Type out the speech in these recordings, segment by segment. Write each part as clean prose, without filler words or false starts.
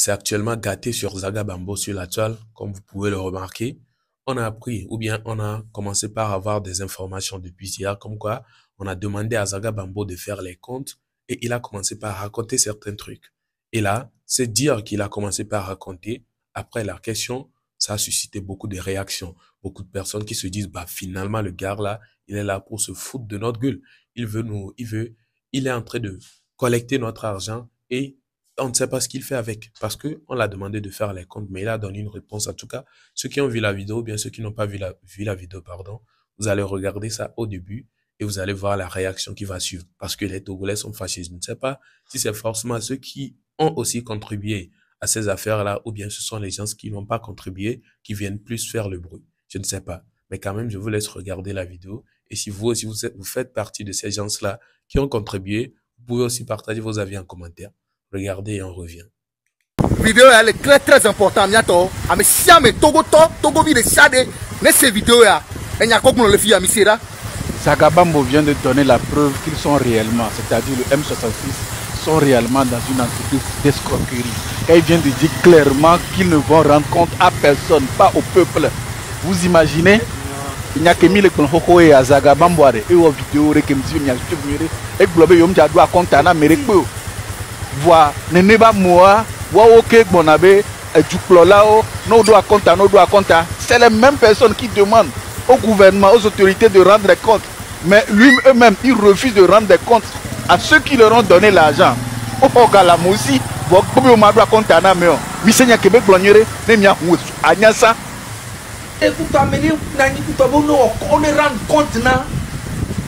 c'est actuellement gâté sur Zagabambo sur la toile, comme vous pouvez le remarquer. On a appris, ou bien on a commencé par avoir des informations depuis hier, comme quoi on a demandé à Zagabambo de faire les comptes et il a commencé par raconter certains trucs. Et là, c'est dire qu'il a commencé par raconter. Après la question, ça a suscité beaucoup de réactions. Beaucoup de personnes qui se disent, bah, finalement, le gars là, il est là pour se foutre de notre gueule. Il est en train de collecter notre argent et on ne sait pas ce qu'il fait avec. Parce que on l'a demandé de faire les comptes, mais il a donné une réponse. En tout cas, ceux qui ont vu la vidéo, ou bien ceux qui n'ont pas vu la vidéo, pardon, vous allez regarder ça au début et vous allez voir la réaction qui va suivre. Parce que les Togolais sont fâchés. Je ne sais pas si c'est forcément ceux qui ont aussi contribué à ces affaires-là, ou bien ce sont les gens qui n'ont pas contribué, qui viennent plus faire le bruit. Je ne sais pas. Mais quand même, je vous laisse regarder la vidéo. Et si vous aussi, vous faites partie de ces gens-là qui ont contribué, vous pouvez aussi partager vos avis en commentaire. Regardez et on revient. Vidéo elle est très importante. Mais si mais Togo vit de chade, mais ces vidéos là, il y a quoi le fait à Misera. Zagabambo vient de donner la preuve qu'ils sont réellement, c'est-à-dire le M66, sont réellement dans une entreprise d'escroquerie. Et il vient de dire clairement qu'ils ne vont rendre compte à personne, pas au peuple. Vous imaginez? Il n'y a que 1000 personnes et à Zagabambo et aux vidéos et que il y a et globé yom ja doit compter na mereko. Voilà, ne pas moi, wa ok bonabe du plolao, no doit compter. C'est les mêmes personnes qui demandent au gouvernement, aux autorités de rendre compte. Mais lui-même, il refuse de rendre compte à ceux qui leur ont donné l'argent. Oh, Galamosi, on ne rend compte na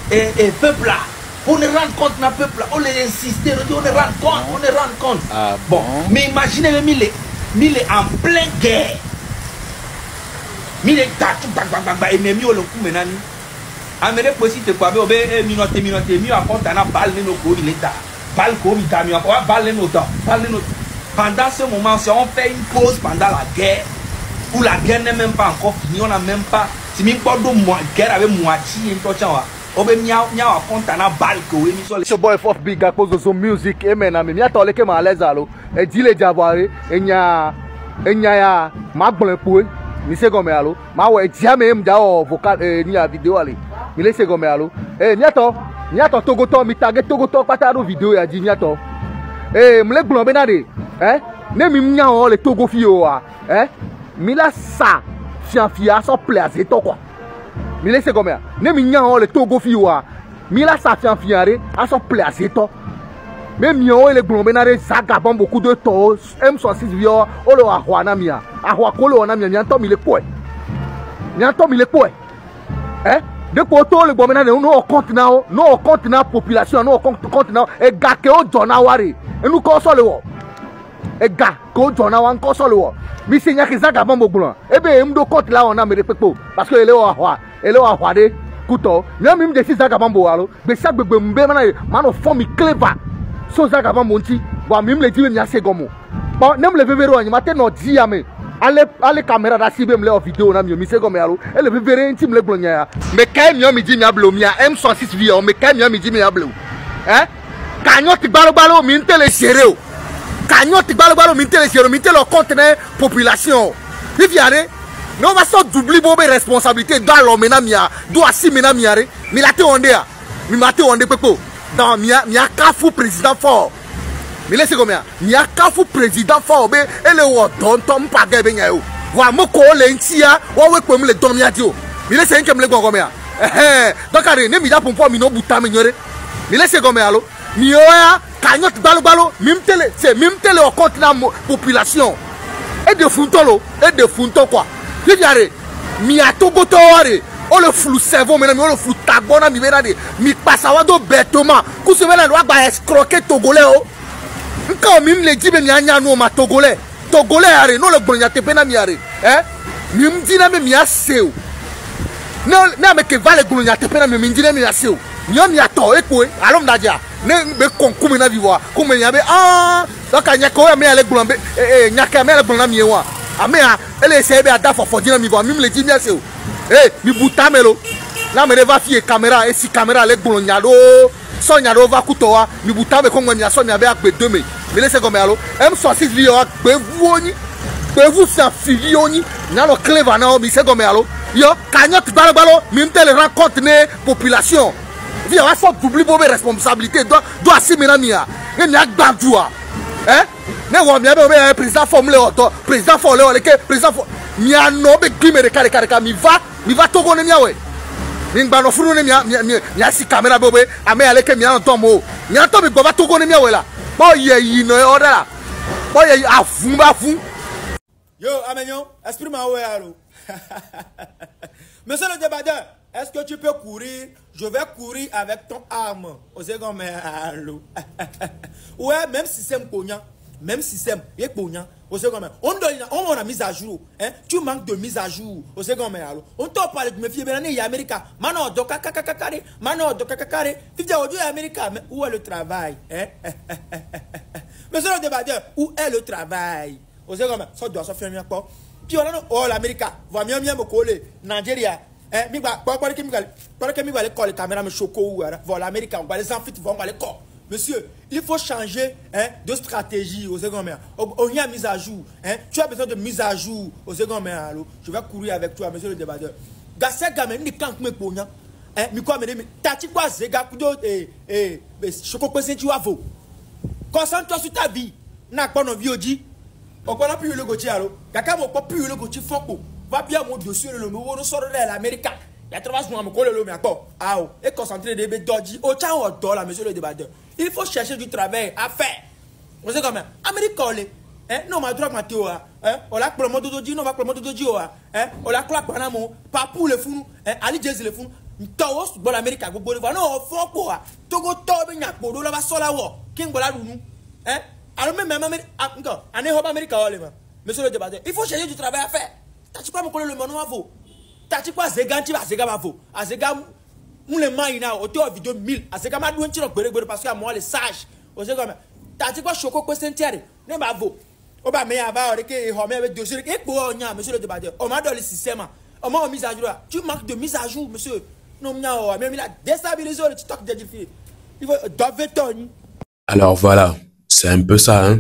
et peuple là. On ne rend compte na peuple là. On les insiste, on ne rend compte. Ah, bon, mais imaginez même il est en pleine guerre. Il est et même le coup maintenant. Amérique possible quoi minute mieux à compte na balle no go il est là. Balle ko mi camion balle no temps. Pendant ce moment, si on fait une pause pendant la guerre, où la guerre n'est même pas encore finie, on n'a même pas. Si mi pas de guerre avec moitié, on peut miao compte na balle ko mi so. Ce boy for big cause of some music et maintenant mais attends les que ma l'aise allo et dit les diavoire et nya ya ma bon pour mi se comme allo ma ouais diamé m'da vocal ni la vidéo ali mi laisse comme allo nyato togoto mi tag togoto pata do vidéo ya di nyato m'le glon benade ne mi nya le togo fio mi la sa fianfia so place to quoi mi laisse comme ne mi nya le togo fio mi la sa fianfiare a so place to même mio le glon benade Zagabambo beaucoup de temps M66 vio o lo ahwa na mia ahwa ko lo na mia nyanto mi le quoi de koto le bomena no compte na population no compte na e ga ke o jona ware e nu ko so le wo e ga ko jona wan ko so le wo mi se nya ke Zagabambo gbon e be em do compte la ona me repepo parce que ele o ahwa de kuto nya mi de si Zagabambo alo be sa gbegbe mbe mana form clever so Zagabambo nti wa mi le di mi ase gomo bon nem le vevero anyi mate no di ame ale caméra da si bem le vidéo na mi se comme alo ele vevere nti me le glonya me kai mi di mi ablo mi M66 vi o me kai mi di mi ablo kanyo ti gbalo mi ntele sere o kanyo ti gbalo mi ntele sere mi ntele conteneur population if yare no va so doubler bo be responsabilité dans l'homme na mia do asi me na miare mi la te onde a mi mate onde pepo dans mia kafu président fort mi laisse comme mi kafu président fort be ele wo tonton pa ga be nya o wa mo ko le ntia wo we pem le dom ya di o mi laisse enke me le comme donc ari ne mi da pompo mi no buta mi nyore mi laisse comme alo mi oya kanyot gbalo mi mtele o compte na population et de funto quoi je dirais mi atogoto ore o le flou cerveau maintenant mi o le flou tagona mi benade mi pasawa do bêtement ku se mena wa ba escroquer togolais o nka mi le dibe mi anya no ma togolais are no le gbonya tepe na mi are mi mdi na mi aseo na me ke vale gbonya tepe na mi mdi na mi aseo mi o mi ato epo alom daja ne be konkume na vivoa kuma nya be donc anya ko ya me ale glombe nya ka me ale glombe na mi wa amea ele se be ada fofo dina mi vo mi le di mi aseo mi butamelo na me va fie caméra et si caméra le gbonya do so nya do va kutowa mi butame ko ngwa mi so nya be agbe 2 me Mais c'est comme allo. M66 vio ak vous ça filioni. Nalo cleva na mi c'est comme allo. Yo cagnotte balabalo, même tel rencontre né population. Via va faut doubler vos responsabilités. Doit si menamia. Et n'a pas hein? Ne wa mi abe président formule auto, président formule le président mi ano be gime de kare mi va togo ne miawe. Ningba no furu ne mia si caméra bobe ame ale ke mi an to mo. Mi an to be go va togo ne miawe la. Bo ye yi no order la. Bo ye afun ba fun. Yo, Amenyon, exprime-moi où est allô. Monsieur le débatteur, est-ce que tu peux courir? Je vais courir avec ton arme. Au second, mais allô. Ouais, même système cognac, même système, il est cognac. Au second, mais on a mis à jour. Hein? Tu manques de mise à jour. Au second, mais allô. On t'a parlé de me fier, mais il y a Amérique. Mano, doka kakakare. Mano, doka kakare. Tu dis aujourd'hui Amérique, mais où est le travail? Hein? Monsieur le débatteur, où est le travail? Vous savez comment ça doit se faire mieux quoi. Puis on a oh l'Amérique va mieux me coller Nigeria mi va pas que mi va les caméras me choco ou voilà l'Amérique on va les enfants vont aller quoi. Monsieur, il faut changer de stratégie au second maire. On y a mise à jour tu as besoin de mise à jour au second maire allô. Je vais courir avec toi monsieur le débatteur. Gasse gamin ni quand me pogna mi quoi me tati quoi zega kudo choco pesen tu avo. Concentre-toi sur ta vie. Na pas no viodi. On peut plus le goûter alors. Quelqu'un va pas plus le goûter fort. Va bien mon dossier le nouveau nous sort de l'Amérique. Il y a 3 mois me coller le mais encore. Ah et concentrer des dodgy. Au temps au dollar monsieur le débatteur. Il faut chercher du travail à faire. Vous savez comment Amérique collé. Non ma drogue Mathéo on la pour le mode doji non va pour le mode doji on la claque panamo pas pour le fou Ali Jazz le fou. Taos bon Amérique go bon non fort quoi. Togo tobe nya ko do la ba sola wo. King bola dunu. Alors même encore, en Europe américaine, monsieur le débatteur, il faut chercher du travail à faire. T'as pas me coller le manon à vous. T'as pas Zeganti va Zega va vous. À Zega, on les maïna, auto vidéo 1000. À Zega, ma douane tire parce que moi les sages. Au Zega, t'as pas choco quoi sentier. Ne va vous. On va me avoir avec avec dossier. Et pour monsieur le débatteur, on m'a donné le système. On m'a mis à jour. Tu manques de mise à jour, monsieur. Non, même il a déstabilisé le TikTok de filles. Il faut d'Oveton. Alors voilà. C'est un peu ça, hein.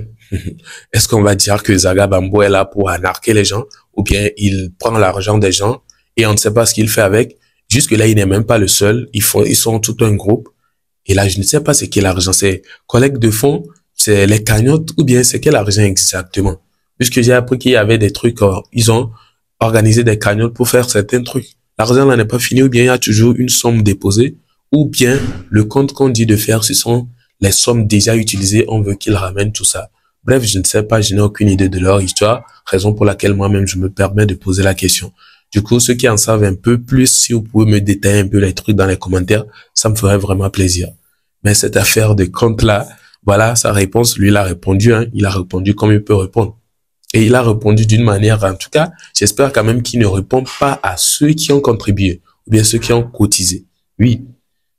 Est-ce qu'on va dire que Zaga Bambo est là pour anarquer les gens ou bien il prend l'argent des gens et on ne sait pas ce qu'il fait avec? Jusque-là, il n'est même pas le seul. Ils sont tout un groupe. Et là, je ne sais pas c'est quel argent. C'est collecte de fonds, c'est les cagnottes ou bien c'est quel argent exactement? Puisque j'ai appris qu'il y avait des trucs, ils ont organisé des cagnottes pour faire certains trucs. L'argent là n'est pas fini ou bien il y a toujours une somme déposée ou bien le compte qu'on dit de faire, ce sont les sommes déjà utilisées, on veut qu'ils ramènent tout ça. Bref, je ne sais pas, je n'ai aucune idée de leur histoire, raison pour laquelle moi-même je me permets de poser la question. Du coup, ceux qui en savent un peu plus, si vous pouvez me détailler un peu les trucs dans les commentaires, ça me ferait vraiment plaisir. Mais cette affaire de compte-là, voilà sa réponse, lui il a répondu, hein, il a répondu comme il peut répondre. Et il a répondu d'une manière, en tout cas, j'espère quand même qu'il ne répond pas à ceux qui ont contribué, ou bien ceux qui ont cotisé. Oui.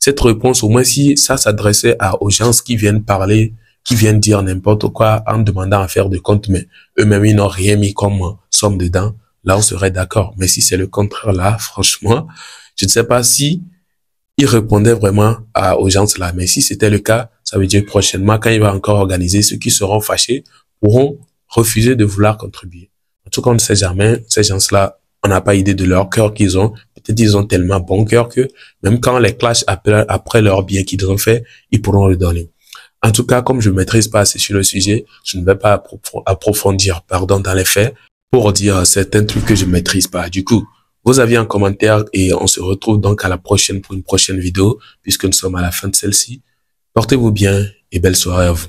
Cette réponse, au moins si ça s'adressait aux gens qui viennent parler, qui viennent dire n'importe quoi en demandant à faire de compte, mais eux-mêmes ils n'ont rien mis comme somme dedans, là on serait d'accord. Mais si c'est le contraire là, franchement, je ne sais pas si il répondait vraiment aux gens là. Mais si c'était le cas, ça veut dire que prochainement, quand il va encore organiser, ceux qui seront fâchés pourront refuser de vouloir contribuer. En tout cas, on ne sait jamais, ces gens-là, on n'a pas idée de leur cœur qu'ils ont. Peut-être ils ont tellement bon cœur que même quand on les clash après leur bien qu'ils ont fait, ils pourront le donner. En tout cas, comme je ne maîtrise pas assez sur le sujet, je ne vais pas approfondir, dans les faits pour dire certains trucs que je ne maîtrise pas. Du coup, vos avis en commentaire et on se retrouve donc à la prochaine pour une prochaine vidéo puisque nous sommes à la fin de celle-ci. Portez-vous bien et belle soirée à vous.